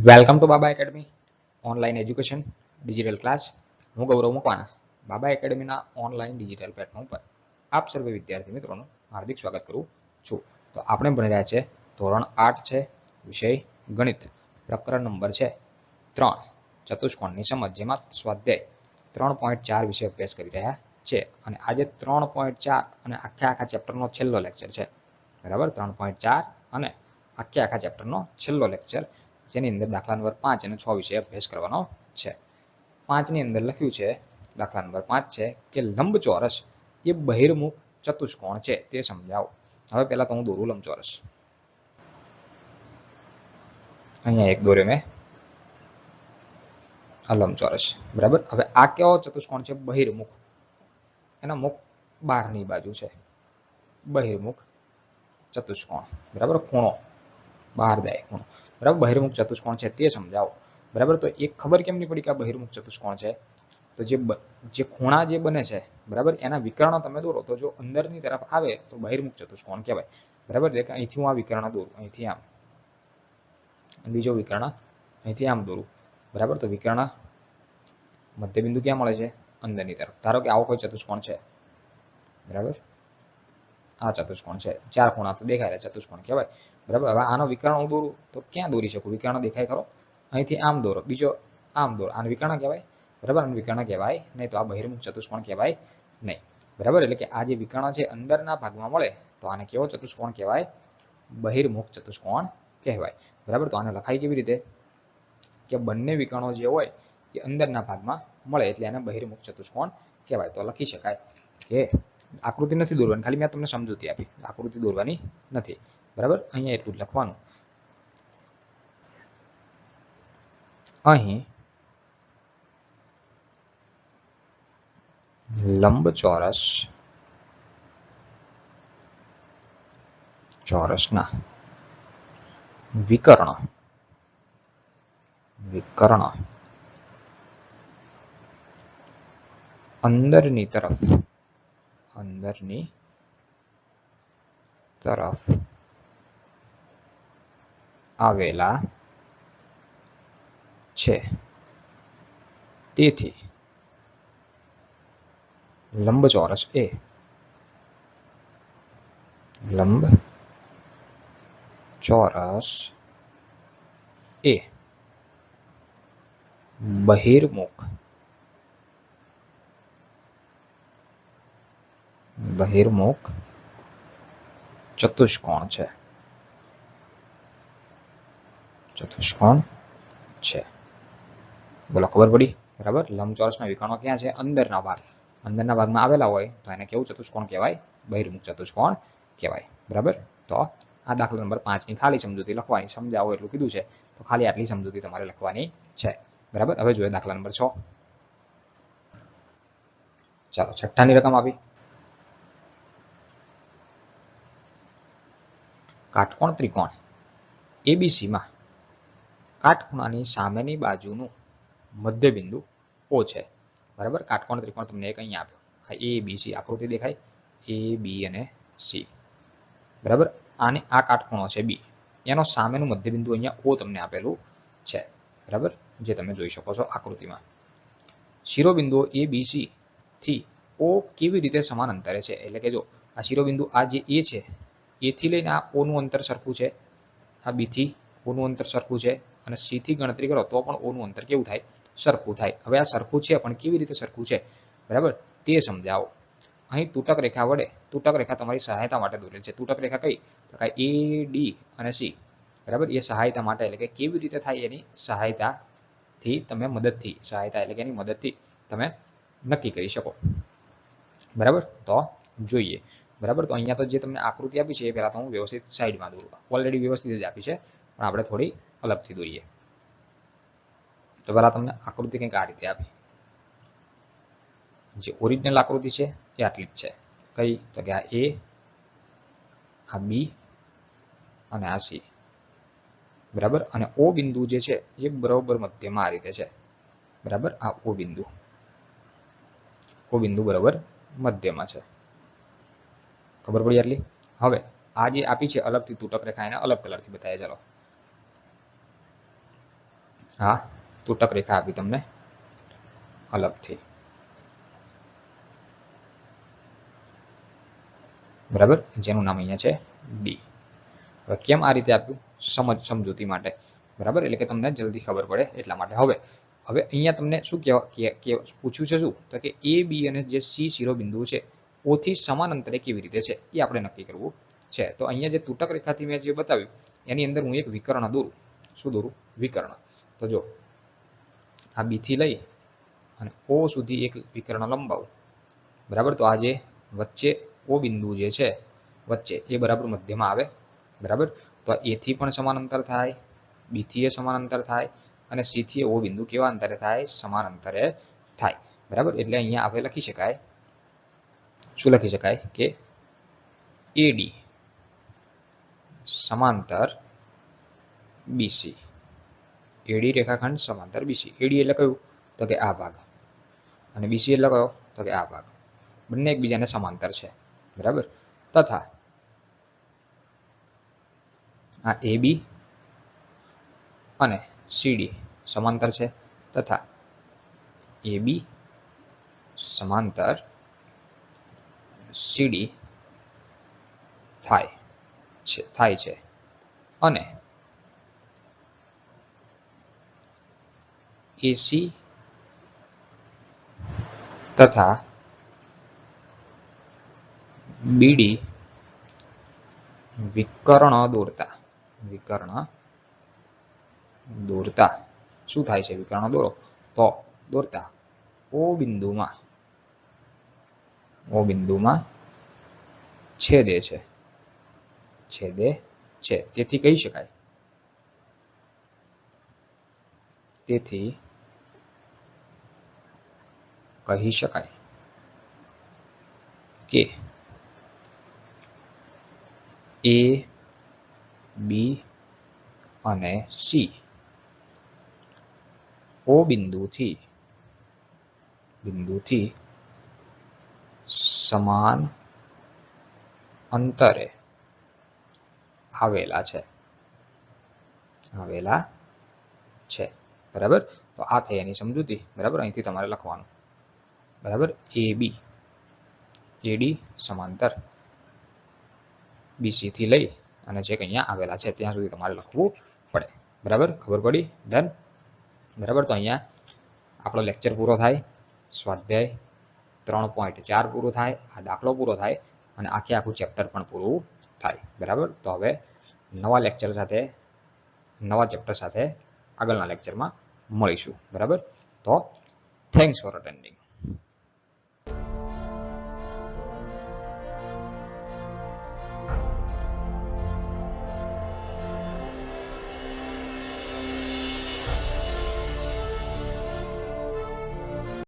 Welcome to Baba academy online education digital class. હું ગૌરવ મકવાણા બાબા એકેડમીના online digital platform પર આપ સર્વે વિદ્યાર્થી મિત્રોનું હાર્દિક સ્વાગત કરું છું. તો આપણે ભણી રહ્યા છે ધોરણ 8 છે, વિષય ગણિત, પ્રકરણ નંબર છે 3 ચતુષ્કોણની સમજ, જેમાં સ્વાધ્યાય 3.4 વિશે અભ્યાસ કરી રહ્યા છે. અને આજે 3.4 અને આખા ચેપ્ટરનો છેલ્લો લેક્ચર છે. બરાબર, 3.4 અને આખા ચેપ્ટરનો છેલ્લો લેક્ચર, જેની અંદર દાખલા નંબર 5 અને 6 વિશે અભ્યાસ કરવાનો છે. 5 ની અંદર લખ્યું છે, દાખલા નંબર 5 છે કે લંબચોરસ એ બહિર્મુખ ચતુષ્કોણ છે, તે સમજાવો. હવે પહેલા તો હું દોરું લંબચોરસ. અહીંયા એક દોર્યો મેં, આ લંબચોરસ. બરાબર, હવે આ કેવો ચતુષ્કોણ છે? બહિર્મુખ. એના મુખ બહારની બાજુ છે, બહિર્મુખ ચતુષ્કોણ. બરાબર, ખૂણો બહાર જાય ખૂણો. બરાબર, બહિર્મુખ ચતુષ્કોણ છે તે સમજાવો. બરાબર, તો એક ખબર કેમ નહીં પડી કે આ બહિર્મુખ ચતુષ્કોણ છે? તો જે ખૂણા જે બને છે, બરાબર, એના વિકર્ણ તમે દોરો તો જો અંદરની તરફ આવે તો બહિર્મુખ ચતુષ્કોણ કહેવાય. બરાબર, એટલે અહીંથી હું આ વિકર્ણ દોરું, અહીંથી આમ, બીજો વિકર્ણ અહીંથી આમ દોરું. બરાબર, તો વિકર્ણ મધ્યબિંદુ ક્યાં મળે છે? અંદરની તરફ. ધારો કે આવો કોઈ ચતુષ્કોણ છે, બરાબર, આ ચતુષ્કોણ છે, ચાર ખૂણા તો દેખાય, ચતુષ્કોણ કહેવાય. બરાબર, હવે આનો વિકર્ણ હું દોરું તો ક્યાં દોરી શકું? વિકર્ણ દેખાય ખરો? અહીંથી આમ દોરો, બીજો આમ દોરો, આને વિકર્ણ કહેવાય? બરાબર, આને વિકર્ણ કહેવાય નહીં, તો આ બહિર્મુખ ચતુષ્કોણ કહેવાય નહીં. બરાબર, એટલે કે આ જે વિકર્ણ છે અંદરના ભાગમાં મળે તો આને કેવો ચતુષ્કોણ કહેવાય? બહિર્મુખ ચતુષ્કોણ કહેવાય. બરાબર, તો આને લખાય કેવી રીતે? કે બંને વિકર્ણો જે હોય એ અંદરના ભાગમાં મળે એટલે આને બહિર્મુખ ચતુષ્કોણ કહેવાય. તો લખી શકાય કે આકૃતિ નથી દોરવાની, ખાલી મેં તમને સમજૂતી આપી, આકૃતિ દોરવાની નથી. બરાબર, અહીંયા એટલું જ લખવાનું. અહીં લંબચોરસ ચોરસના વિકર્ણ અંદરની તરફ આવેલા છે, તેથી લંબચોરસ એ બહિર્મુખ ચતુષ્કોણ છે. બોલો, ખબર પડી? બરાબર, લંબચોરસના વિકર્ણો ક્યાં છે? અંદરના ભાગમાં આવેલા હોય તો એને કેવું ચતુષ્કોણ કહેવાય? બહિર્મુખ ચતુષ્કોણ કહેવાય. બરાબર, તો આ દાખલા નંબર 5 ની ખાલી સમજૂતી લખવાની, સમજાવો એટલું કીધું છે તો ખાલી આટલી સમજૂતી તમારે લખવાની છે. બરાબર, હવે જોઈએ દાખલા નંબર 6. ચાલો, છઠ્ઠાની રકમ આપી. કાટકોણ ત્રિકોણ એબીસીમાં કાટખૂણાની સામેની બાજુનું મધ્યબિંદુ O છે. બરાબર, કાટકોણ ત્રિકોણ તમને એક અહીંયા આપ્યો, આ ABC આકૃતિ દેખાય, A B અને C. બરાબર, આને આ કાટખૂણો છે B, એનો સામેનું મધ્યબિંદુ અહીંયા O તમને આપેલું છે. બરાબર, જે તમે જોઈ શકો છો આકૃતિમાં. શિરોબિંદુઓ ABC થી O કેવી રીતે સમાન અંતરે છે? એટલે કે જો આ શિરોબિંદુ આ જે A છે, A થી લઈને આ O નું અંતર સરખું છે, આ B થી O નું અંતર સરખું છે, અને C થી ગણતરી કરો તો પણ O નું અંતર કેવું થાય? સરખું થાય. હવે આ સરખું છે પણ કેવી રીતે સરખું છે? બરાબર, તે સમજાવો. અહીં તૂટક રેખા વડે, તૂટક રેખા તમારી સહાયતા માટે દોરેલ છે. તૂટક રેખા કઈ? તો કે A, D અને C. બરાબર, એ સહાયતા માટે, એટલે કે કેવી રીતે થાય એની સહાયતાથી તમે મદદથી, સહાયતા એટલે કે એની મદદથી તમે નક્કી કરી શકો. બરાબર, તો જોઈએ. બરાબર, તો અહીંયા તો જે તમને આકૃતિ આપી છે એ પહેલા તો હું વ્યવસ્થિત સાઈડમાં દોરું. ઓલરેડી વ્યવસ્થિત જ આપી છે પણ આપણે થોડી અલગથી દોરીએ. તો પહેલા તમને આકૃતિ કંઈક આ રીતે આપી. જે ઓરિજિનલ આકૃતિ છે એ આટલી જ છે. કઈ? તો કે આ A, આ B અને આ C. બરાબર, અને O બિંદુ જે છે એ બરોબર મધ્યમાં આ રીતે છે. બરાબર, આ O બિંદુ બરોબર મધ્યમાં છે. ખબર પડી આટલી? હવે આ જે આપી છે અલગથી તૂટક રેખા, એને અલગ કલરથી બતાવે. ચાલો, હા તૂટક રેખા આપી તમને અલગથી, બરાબર, જેનું નામ અહીંયા છે ડી. હવે કેમ આ રીતે આપ્યું? સમજૂતી માટે, બરાબર, એટલે કે તમને જલ્દી ખબર પડે એટલા માટે. હવે અહીંયા તમને શું પૂછ્યું છે? શું તો કે એ બી અને જે સી શિરોબિંદુ છે ઓ થી સમાન અંતરે કેવી રીતે છે એ આપણે નક્કી કરવું છે. તો અહીંયા જે તૂટક રેખાથી મેં જે બતાવ્યું એની અંદર હું એક વિકર્ણ દોરું. શું દોરું? વિકર્ણ. તો જો આ બી થી લઈ અને ઓ સુધી એક વિકર્ણ લંબાવું, બરાબર. તો આ જે વચ્ચે ઓ બિંદુ જે છે વચ્ચે એ બરાબર મધ્યમાં આવે, બરાબર. તો એ થી પણ સમાન અંતર થાય, બી થી એ સમાન અંતર થાય અને સી થી ઓ બિંદુ કેવા અંતરે થાય? સમાન અંતરે થાય, બરાબર. એટલે અહીંયા આપણે લખી શકાય, શું લખી શકાય કે એડી સમાંતર બીસી. એડી રેખાખંડ સમાંતર બીસી. એડી એટલે કયું? તો કે આ ભાગ, અને બીસી એટલે કયો? તો કે આ ભાગ. બંને એકબીજાને સમાંતર છે, બરાબર. તથા આ એ બી અને સીડી સમાંતર છે, તથા એ બી સમાંતર સીડી થાય છે અને એસી તથા બીડી વિકર્ણ દોરતા શું થાય છે? વિકર્ણ દોરતા ઓ બિંદુમાં છેદે છે. તેથી કહી શકાય કે એ બી અને સી ઓ બિંદુથી સમાન અંતરે આવેલા છે, બરાબર. તો આ થઈ એની સમજૂતી, બરાબર. અહીંથી તમારે લખવાનું, બરાબર. એડી સમાંતર બીસી થી લઈ અને જે અહીંયા આવેલા છે ત્યાં સુધી તમારે લખવું પડે, બરાબર. ખબર પડી? ડન, બરાબર. તો અહીંયા આપણો લેક્ચર પૂરો થાય, સ્વાધ્યાય 3.4 પૂરું થાય, આ દાખલો પૂરો થાય અને આખું ચેપ્ટર પણ પૂરું થાય, બરાબર. તો હવે નવા ચેપ્ટર સાથે આગળના લેક્ચરમાં મળીશું, બરાબર. તો થેન્ક્સ ફોર અટેન્ડિંગ.